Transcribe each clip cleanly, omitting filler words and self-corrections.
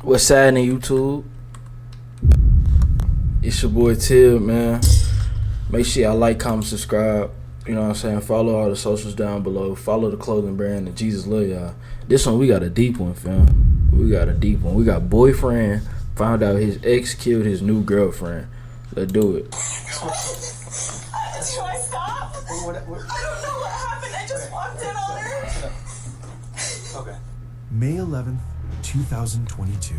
What's happening, YouTube? It's your boy Tib, man. Make sure y'all like, comment, subscribe. You know what I'm saying? Follow all the socials down below. Follow the clothing brand, and Jesus love y'all. This one, we got a deep one, fam. We got a deep one. We got boyfriend found out his ex killed his new girlfriend. Let's do it. Do I stop? I don't know what happened. I just walked in on her. Okay. May 11th, 2022.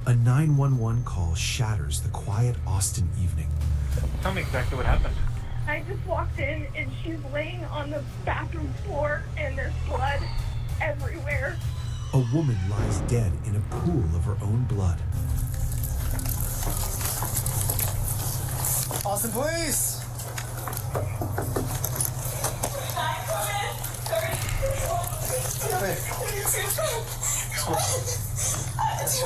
A 911 call shatters the quiet Austin evening. Tell me exactly what happened. I just walked in and she's laying on the bathroom floor and there's blood everywhere. A woman lies dead in a pool of her own blood. Austin Police! Do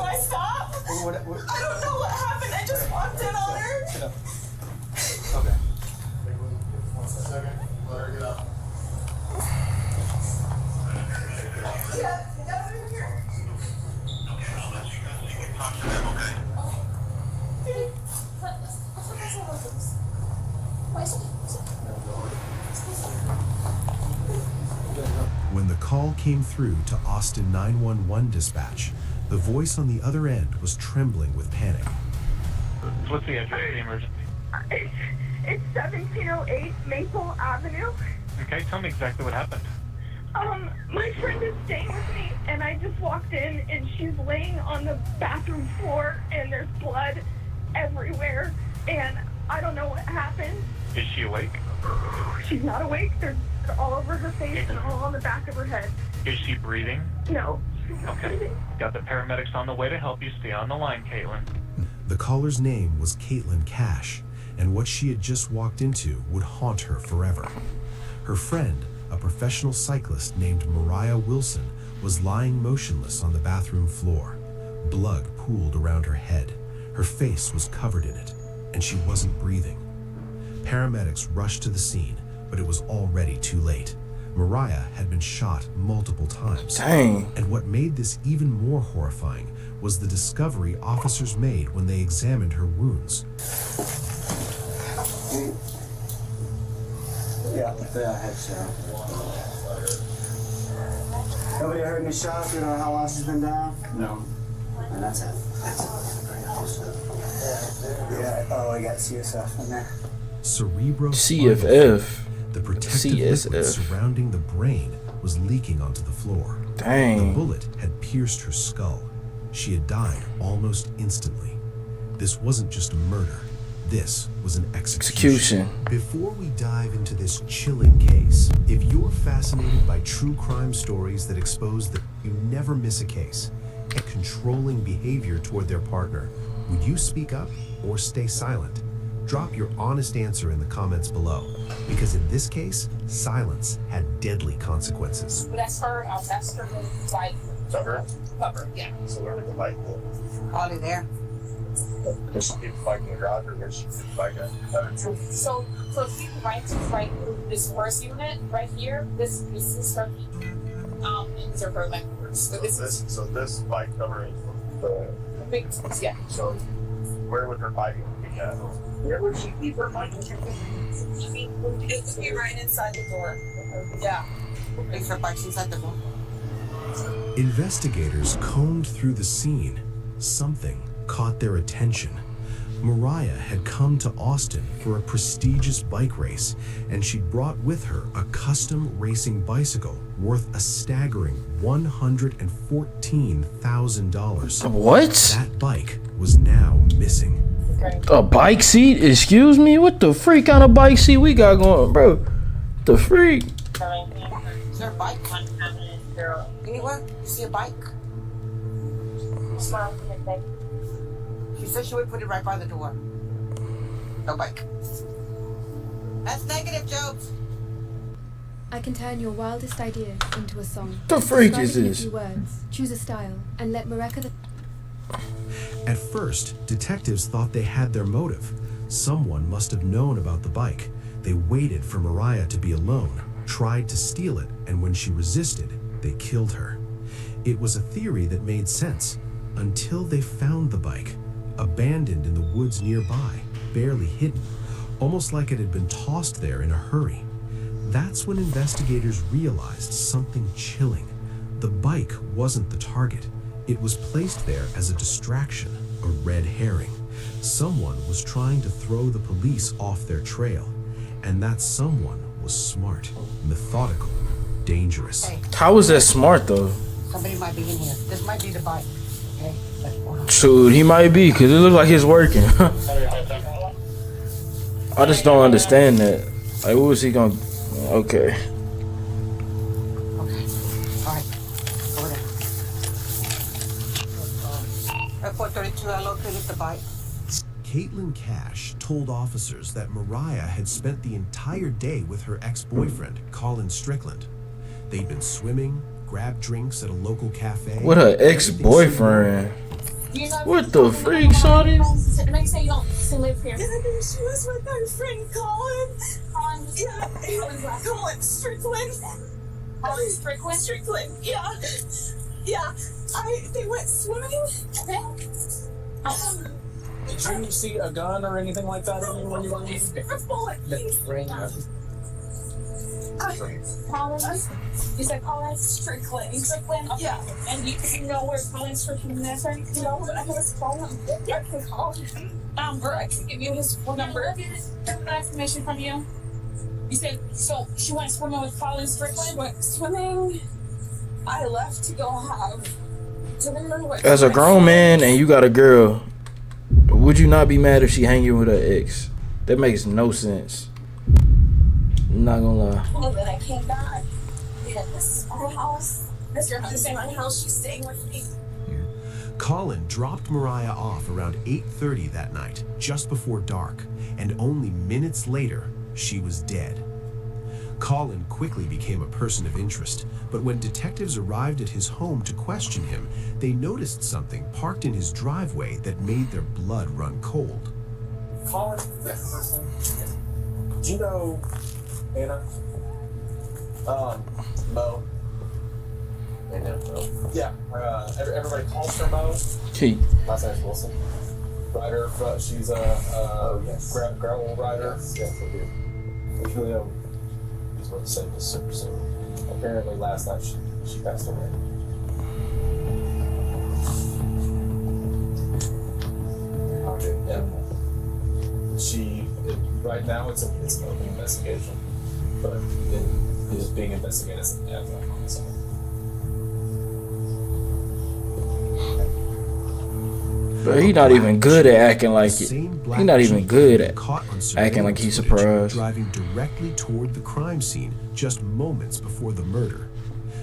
I stop? I don't know what happened. I just walked in on her. Sit up. Okay. One second. Let her get up. When the call came through to Austin 911 dispatch, the voice on the other end was trembling with panic. What's the address of the emergency? It's 1708 Maple Avenue. Okay, tell me exactly what happened. My friend is staying with me and I just walked in and she's laying on the bathroom floor and there's blood everywhere and I don't know what happened. Is she awake? She's not awake. There's blood all over her face and all on the back of her head. Is she breathing? No, she's not Okay. breathing. Got the paramedics on the way to help you. Stay on the line, Caitlin. The caller's name was Caitlin Cash, and what she had just walked into would haunt her forever. Her friend, a professional cyclist named Mariah Wilson, was lying motionless on the bathroom floor. Blood pooled around her head. Her face was covered in it, and she wasn't breathing. Paramedics rushed to the scene, but it was already too late. Mariah had been shot multiple times. Dang. And what made this even more horrifying was the discovery officers made when they examined her wounds. Yeah, headshot. Nobody heard any shots? You know how long she's been down? No. And that's it. Yeah, oh, I got CSF in there. CFF. The protective liquid surrounding the brain was leaking onto the floor. Dang. The bullet had pierced her skull. She had died almost instantly. This wasn't just a murder. This was an execution. Before we dive into this chilling case, if you're fascinated by true crime stories that expose that you never miss a case and controlling behavior toward their partner, would you speak up or stay silent? Drop your honest answer in the comments below, because in this case, silence had deadly consequences. That's her, that's her bike. Cover? Cover, yeah. So where did the bike go? Probably there. Does she keep the bike in the garage or does she keep the bike at So if you right to right this first unit right here, this is her these are her leftovers. So this bike cover is the big yeah. so where would her bike be at? Where would she keep her bike? It would be right inside the door. Yeah. If her bike's inside the door. Investigators combed through the scene. Something caught their attention. Mariah had come to Austin for a prestigious bike race, and she'd brought with her a custom racing bicycle worth a staggering $114,000. What? That bike was now missing. A bike seat? Excuse me? What the freak kind of bike seat we got going, bro? The freak? Is there a bike? Anywhere? You see a bike? She said she would put it right by the door. No bike. That's negative, Jobs. I can turn your wildest ideas into a song. The freak Describe is it in a this? few words, choose a style, and let Mareka the... At first, detectives thought they had their motive. Someone must have known about the bike. They waited for Mariah to be alone, tried to steal it, and when she resisted, they killed her. It was a theory that made sense. until they found the bike, abandoned in the woods nearby, barely hidden, almost like it had been tossed there in a hurry. That's when investigators realized something chilling. The bike wasn't the target. It was placed there as a distraction, a red herring. Someone was trying to throw the police off their trail, and that someone was smart, methodical, dangerous. Hey, How was that smart though? somebody might be in here. This might be the bike. Okay, let's go on. Shoot, he might be, cause it looks like he's working. I just don't understand that. Like, what was he gonna? Okay. Okay. All right. Over there. Airport 32, I located the bike. Caitlin Cash told officers that Mariah had spent the entire day with her ex-boyfriend, Colin Strickland. They'd been swimming, grabbed drinks at a local cafe. What her ex-boyfriend? What the freak, shawty? Make sure you don't live here. She was with her friend Colin. Yeah, Colin Strickland. Colin Strickland? Strickland, yeah. Yeah, they went swimming. Did you see a gun or anything like that when you were leaving? A bullet. Colin, you said Colin Strickland. Strickland? Yeah. And you know where Colin Strickland is, right? You know where I was calling? Yeah, I can call him. Or I can give you his phone number. Get that information from you. You said, so she went swimming with Colin Strickland? Went swimming. I left to go have dinner with As a grown man and you got a girl, would you not be mad if she hanging with her ex? That makes no sense. I'm not gonna lie. Well, then I came back. Yeah, this is our house. This is your house. My house. She's staying with me. Colin dropped Mariah off around 8:30 that night, just before dark, and only minutes later, she was dead. Colin quickly became a person of interest, but when detectives arrived at his home to question him, they noticed something parked in his driveway that made their blood run cold. Colin, do you know Anna? Mo. Anna, Mo. Yeah, everybody calls her Mo. Gee. Last name's Wilson. Rider, she's a gravel rider. Yes, I do. Usually, he's what the same as super soon. Apparently, last night she passed away. Yeah. Right now it's an open investigation, but it is being investigated as a homicide. But he not even good at acting like it. He not even good at acting like he's surprised. Driving directly toward the crime scene just moments before the murder.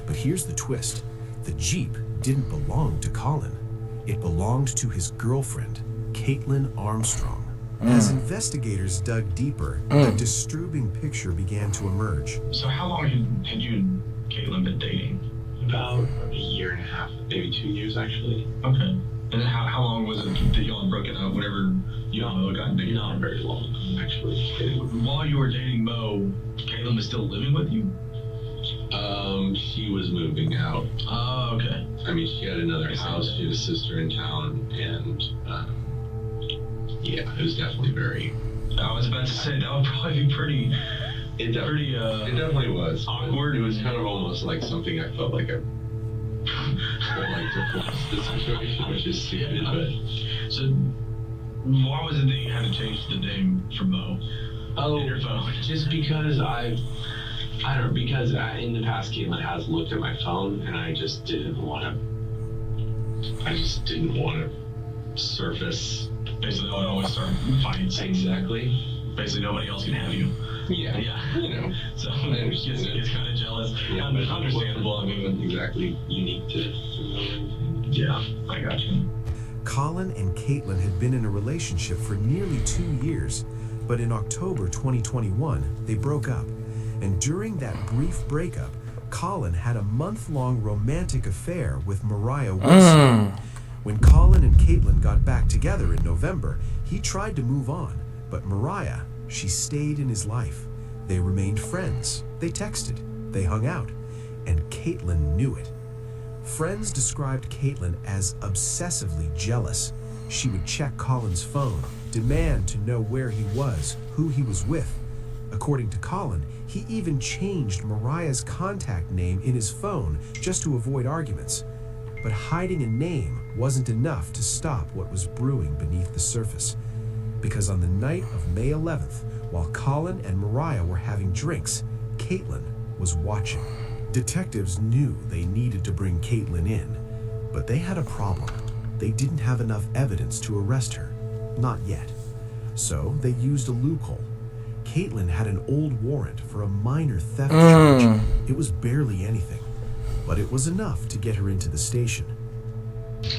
But here's the twist. The Jeep didn't belong to Colin. It belonged to his girlfriend, Caitlin Armstrong. As investigators dug deeper, a disturbing picture began to emerge. So how long had you and Caitlin been dating? About a year and a half, maybe 2 years actually. Okay. And then how long was it that y'all had broken up whenever you all got dated? Not very long, actually. While you were dating Mo, Caitlin was still living with you? She was moving out. Oh, okay. I mean, she had another house, she had a sister in town, and yeah, it was definitely very... I was about to say, that would probably be pretty... It definitely was. Awkward. It was kind of almost like something I felt like I like to force the situation, which is stupid, but... So, why was it that you had to change the name from Mo? In your phone? Just because in the past Caitlin has looked at my phone, and I just didn't want to surface. Basically, I would always start fighting. Exactly. Basically, nobody else can have you. Yeah. You know. So it's kind of jealous. Yeah, Understandable. I mean, it wasn't exactly unique to yeah, I got you. Colin and Caitlin had been in a relationship for nearly 2 years, but in October 2021, they broke up. And during that brief breakup, Colin had a month-long romantic affair with Mariah Wilson. When Colin and Caitlin got back together in November, he tried to move on, but Mariah, she stayed in his life. They remained friends, they texted, they hung out, and Caitlin knew it. Friends described Caitlin as obsessively jealous. She would check Colin's phone, demand to know where he was, who he was with. According to Colin, he even changed Mariah's contact name in his phone just to avoid arguments. But hiding a name wasn't enough to stop what was brewing beneath the surface. Because on the night of May 11th, while Colin and Mariah were having drinks, Caitlin was watching. Detectives knew they needed to bring Caitlin in, but they had a problem. They didn't have enough evidence to arrest her. Not yet. So they used a loophole. Caitlin had an old warrant for a minor theft charge. It was barely anything, but it was enough to get her into the station.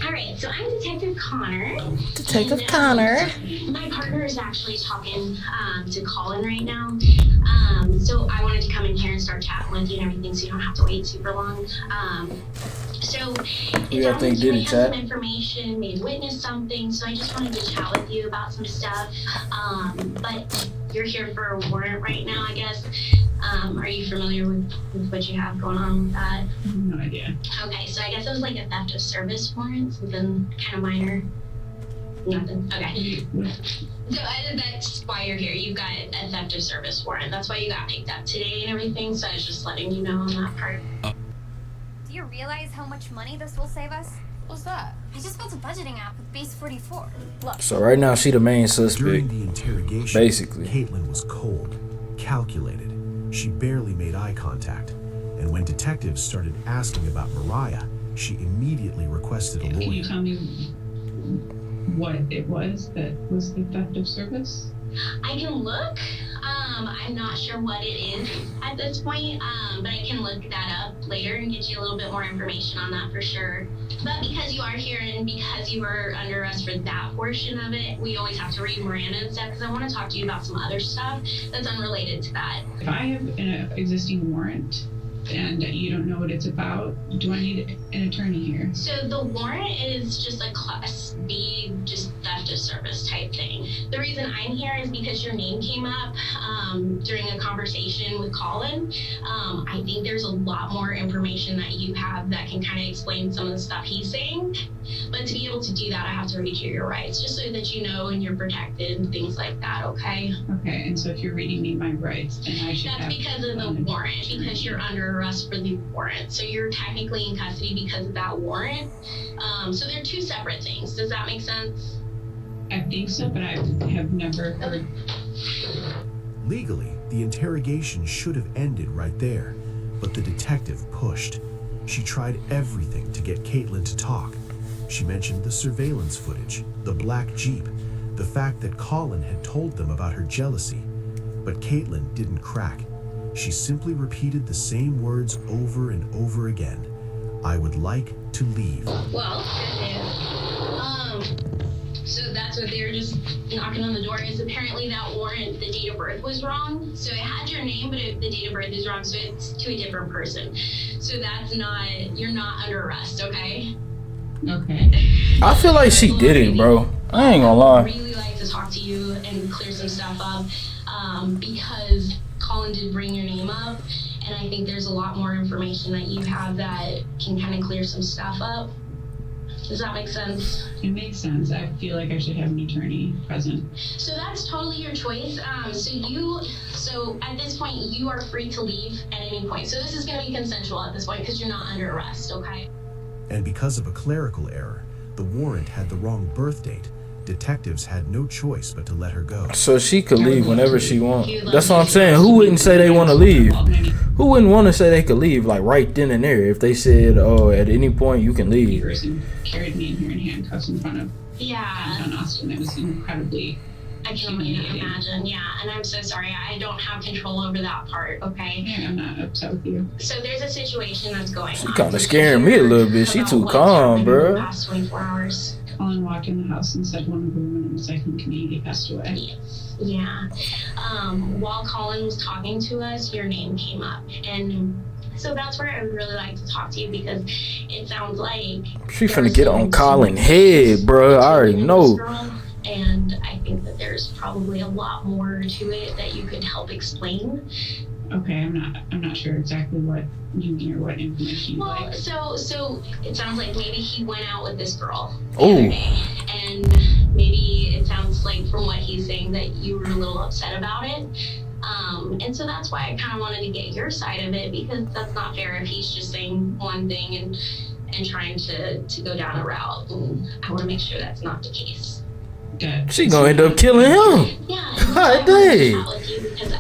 Alright, so I'm Detective Connor. Detective Connor. My partner is actually talking to Colin right now. So I wanted to come in here and start chatting with you and everything so you don't have to wait super long. So Yeah, I think did it, some information, maybe witnessed something, so I just wanted to chat with you about some stuff. But you're here for a warrant right now, I guess. Are you familiar with what you have going on with that? No idea. Okay, so I guess it was like a theft of service warrant, something kind of minor. Nothing. Okay. So that's why you're here. You got a theft of service warrant. That's why you got picked up today and everything. So I was just letting you know on that part. Do you realize how much money this will save us? What's that? I just built a budgeting app with Base 44. Look. So right now she the main suspect. During the interrogation, basically, Caitlin was cold, calculated. She barely made eye contact. And when detectives started asking about Mariah, she immediately requested a lawyer. Can you tell me what it was that was the theft of service? I can look. I'm not sure what it is at this point, but I can look that up later and get you a little bit more information on that for sure. But because you are here and because you were under arrest for that portion of it, we always have to read Miranda and stuff because I want to talk to you about some other stuff that's unrelated to that. If I have an existing warrant and you don't know what it's about, do I need an attorney here? So the warrant is just a Class B, just theft of service type thing. The reason I'm here is because your name came up during a conversation with Colin. I think there's a lot more information that you have that can kind of explain some of the stuff he's saying. But to be able to do that, I have to read you your rights, just so that you know and you're protected and things like that, okay? Okay, and so if you're reading me my rights, then I should That's because of the warrant, because you're under arrest for the warrant. So you're technically in custody because of that warrant. So they're two separate things. Does that make sense? I think so, but I have never heard. Legally, the interrogation should have ended right there, but the detective pushed. She tried everything to get Caitlin to talk. She mentioned the surveillance footage, the black Jeep, the fact that Colin had told them about her jealousy. But Caitlin didn't crack. She simply repeated the same words over and over again. I would like to leave. Well, so that's what they were just knocking on the door, is apparently that warrant, the date of birth was wrong. So it had your name, but the date of birth is wrong, so it's to a different person. So that's not, you're not under arrest, okay? Okay. I feel like she did it, bro. I ain't gonna lie. I really like to talk to you and clear some stuff up because Colin did bring your name up, and I think there's a lot more information that you have that can kind of clear some stuff up. Does that make sense? It makes sense. I feel like I should have an attorney present. So that's totally your choice. So at this point, you are free to leave at any point. So this is going to be consensual at this point because you're not under arrest, okay? And because of a clerical error, the warrant had the wrong birth date. Detectives had no choice but to let her go. So she could leave whenever she wants. That's what I'm saying. Who wouldn't say they want to leave? Who wouldn't want to say they could leave, like right then and there, if they said, "Oh, at any point you can leave"? The person carried me in here in handcuffs in front of downtown Austin. It was incredibly. I can only imagine, yeah. And I'm so sorry. I don't have control over that part, okay? Yeah, I'm not upset with you. So there's a situation that's going on. She kind of scaring me a little bit. She too calm, bro. In the past 24 hours. Colin walked in the house and said one of the women in the second community passed away. Yeah. While Colin was talking to us, your name came up. And so that's where I would really like to talk to you because it sounds like... She finna get on Colin's head, bro. I already know. And I think that there's probably a lot more to it that you could help explain. Okay, I'm not sure exactly what you mean or what information you Well, like. so it sounds like maybe he went out with this girl the Oh. other day, and maybe it sounds like from what he's saying that you were a little upset about it. And so that's why I kind of wanted to get your side of it, because that's not fair if he's just saying one thing and trying to go down a route. And I want to make sure that's not the case. She gonna end up killing him. Yeah. Hi, dang. With you because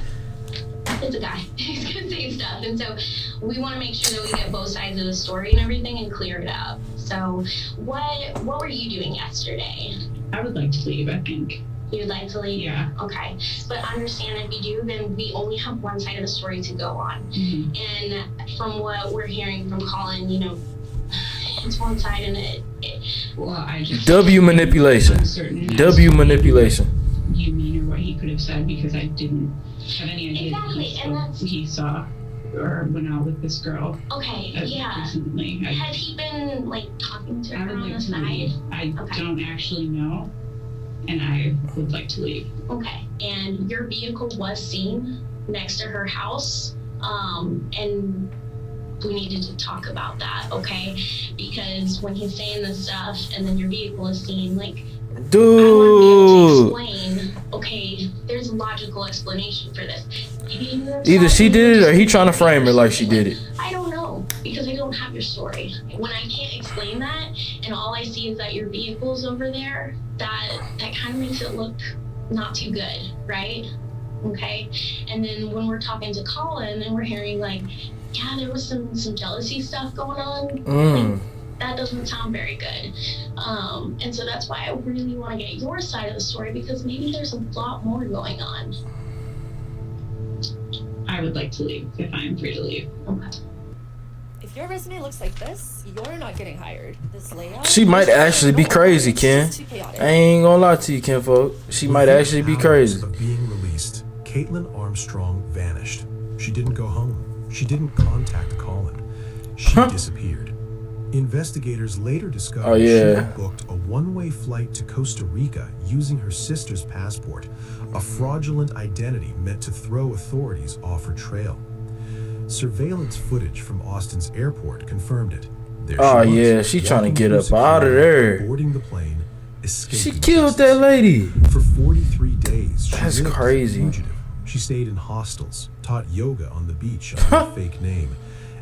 it's a guy. He's gonna say stuff, and so we want to make sure that we get both sides of the story and everything and clear it up. So, what were you doing yesterday? I would like to leave, I think. You'd like to leave? Yeah. Okay. But understand if you do, then we only have one side of the story to go on. Mm-hmm. And from what we're hearing from Colin, you know, it's one side and it well, I just W manipulation. W manipulation. You mean or what he could have said, because I didn't have any idea Exactly, and that he saw or went out with this girl. Okay, yeah. Recently. Had he been like talking to I her would on like the to side? leave. I don't actually know, and I would like to leave. Okay, and your vehicle was seen next to her house, and we needed to talk about that, okay? Because when he's saying this stuff and then your vehicle is seen, like, dude, explain, okay, there's a logical explanation for this. Either she did it or he trying to frame her like she did it. I don't know, because I don't have your story. When I can't explain that and all I see is that your vehicle's over there, that kind of makes it look not too good, right? Okay? And then when we're talking to Colin and we're hearing like, yeah, there was some jealousy stuff going on, like, that doesn't sound very good. And so that's why I really want to get your side of the story, because maybe there's a lot more going on. I would like to leave if I am free to leave. Okay. If your resume looks like this, you're not getting hired. This layout. She might actually be crazy, Ken. I ain't gonna lie to you, Ken folk. She might actually be crazy. Of being released, Caitlin Armstrong vanished. She didn't go home. She didn't contact Colin. She disappeared. Investigators later discovered she had booked a one-way flight to Costa Rica using her sister's passport, a fraudulent identity meant to throw authorities off her trail. Surveillance footage from Austin's airport confirmed it. There she trying to get up out of there. Boarding the plane, escaping She killed that lady. For 43 days, she That's lived as a crazy. fugitive. She stayed in hostels, taught yoga on the beach under a fake name,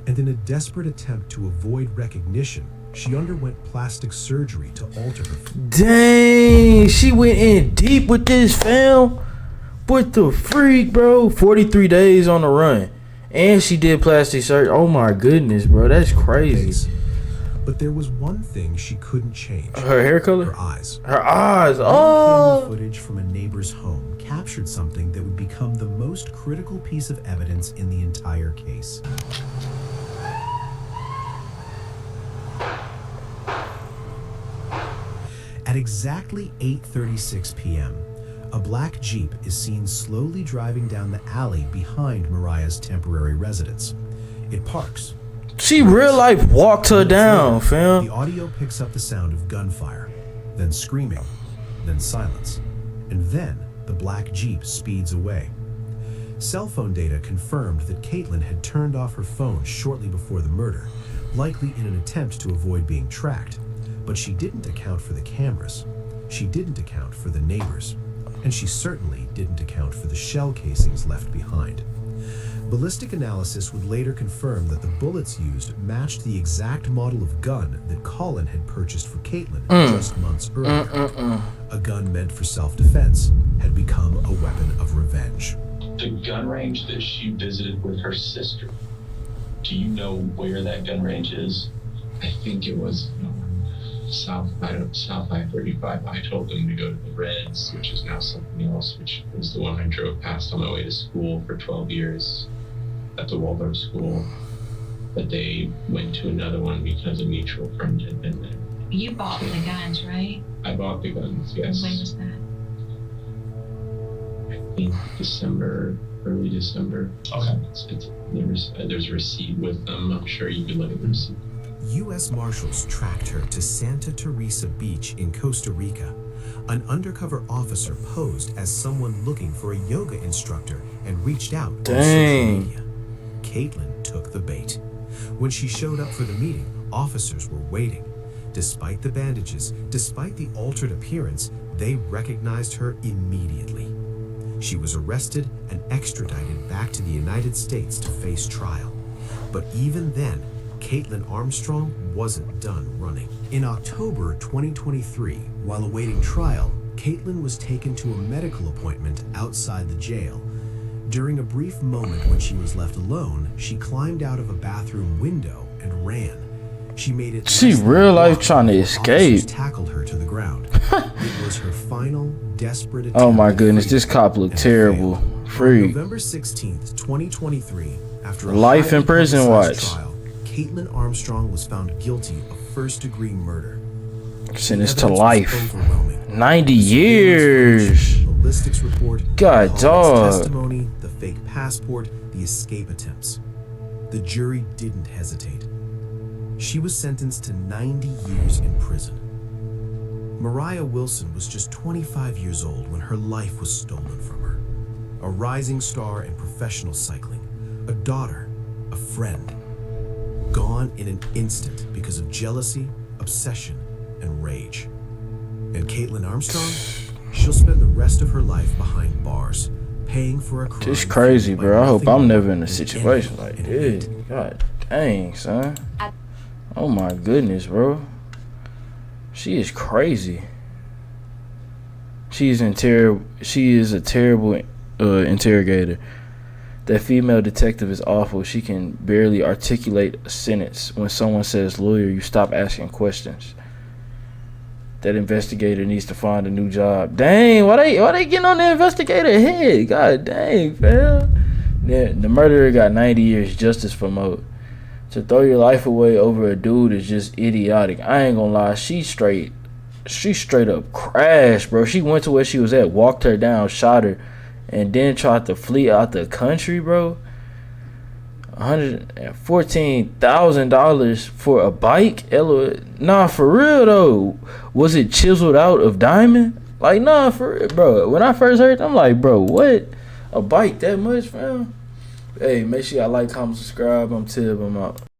and in a desperate attempt to avoid recognition, she underwent plastic surgery to alter her face. Dang, she went in deep with this fam. What the freak, bro? 43 days on the run. And she did plastic surgery. Oh my goodness, bro. That's crazy. But there was one thing she couldn't change. Her hair color? Her eyes. Her eyes. Camera Oh. footage from a neighbor's home captured something that would become the most critical piece of evidence in the entire case. At exactly 8:36 p.m., a black Jeep is seen slowly driving down the alley behind Mariah's temporary residence. It parks. She real life walked her down, fam. The audio picks up the sound of gunfire, then screaming, then silence, and then the black Jeep speeds away. Cell phone data confirmed that Caitlin had turned off her phone shortly before the murder, likely in an attempt to avoid being tracked. But she didn't account for the cameras. She didn't account for the neighbors. And she certainly didn't account for the shell casings left behind. Ballistic analysis would later confirm that the bullets used matched the exact model of gun that Colin had purchased for Caitlin just months earlier. A gun meant for self-defense had become a weapon of revenge. The gun range that she visited with her sister, do you know where that gun range is? I think it was South I-35. I told them to go to the Reds, which is now something else, which was the one I drove past on my way to school for 12 years at the Waldorf School. But they went to another one because a mutual friend had been there. You bought the guns, right? I bought the guns, yes. When was that? I think December, early December. Okay. There's a receipt with them. I'm sure you could look at the receipt. U.S. Marshals tracked her to Santa Teresa Beach in Costa Rica. An undercover officer posed as someone looking for a yoga instructor and reached out on social media. Caitlin took the bait. When she showed up for the meeting, officers were waiting. Despite the bandages, despite the altered appearance, they recognized her immediately. She was arrested and extradited back to the United States to face trial. But even then, Caitlin Armstrong wasn't done running. In October 2023, while awaiting trial, Caitlin was taken to a medical appointment outside the jail. During a brief moment when she was left alone, she climbed out of a bathroom window and ran. She made it. She real life trying to escape. Tackled her to the ground. It was her final desperate attempt. Oh my goodness, this cop looked terrible. Free. November 16th, 2023, after a life in prison watch. Trial, Caitlin Armstrong was found guilty of first-degree murder. Sentenced to life. 90 years. The ballistics report, God, dog. Testimony, the fake passport, the escape attempts. The jury didn't hesitate. She was sentenced to 90 years in prison. Mariah Wilson was just 25 years old when her life was stolen from her. A rising star in professional cycling, a daughter, a friend. Gone in an instant because of jealousy, obsession, and rage. And Caitlin Armstrong? She'll spend the rest of her life behind bars, paying for a crime. It's crazy, bro. I hope I'm never in a situation like this. God dang, son. Oh my goodness, bro. She is crazy. She is a terrible interrogator. That female detective is awful. She can barely articulate a sentence. When someone says lawyer, you stop asking questions. That investigator needs to find a new job. Dang, why they getting on the investigator head? God dang, fam. The murderer got 90 years justice for mode. To throw your life away over a dude is just idiotic. I ain't gonna lie, she straight up crashed, bro. She went to where she was at, walked her down, shot her, and then tried to flee out the country, bro. $114,000 for a bike? Nah, for real though. Was it chiseled out of diamond? Like, nah, for real, bro. When I first heard it, I'm like, bro, what? A bike that much, fam? Hey, make sure y'all like, comment, subscribe. I'm Tib. I'm out.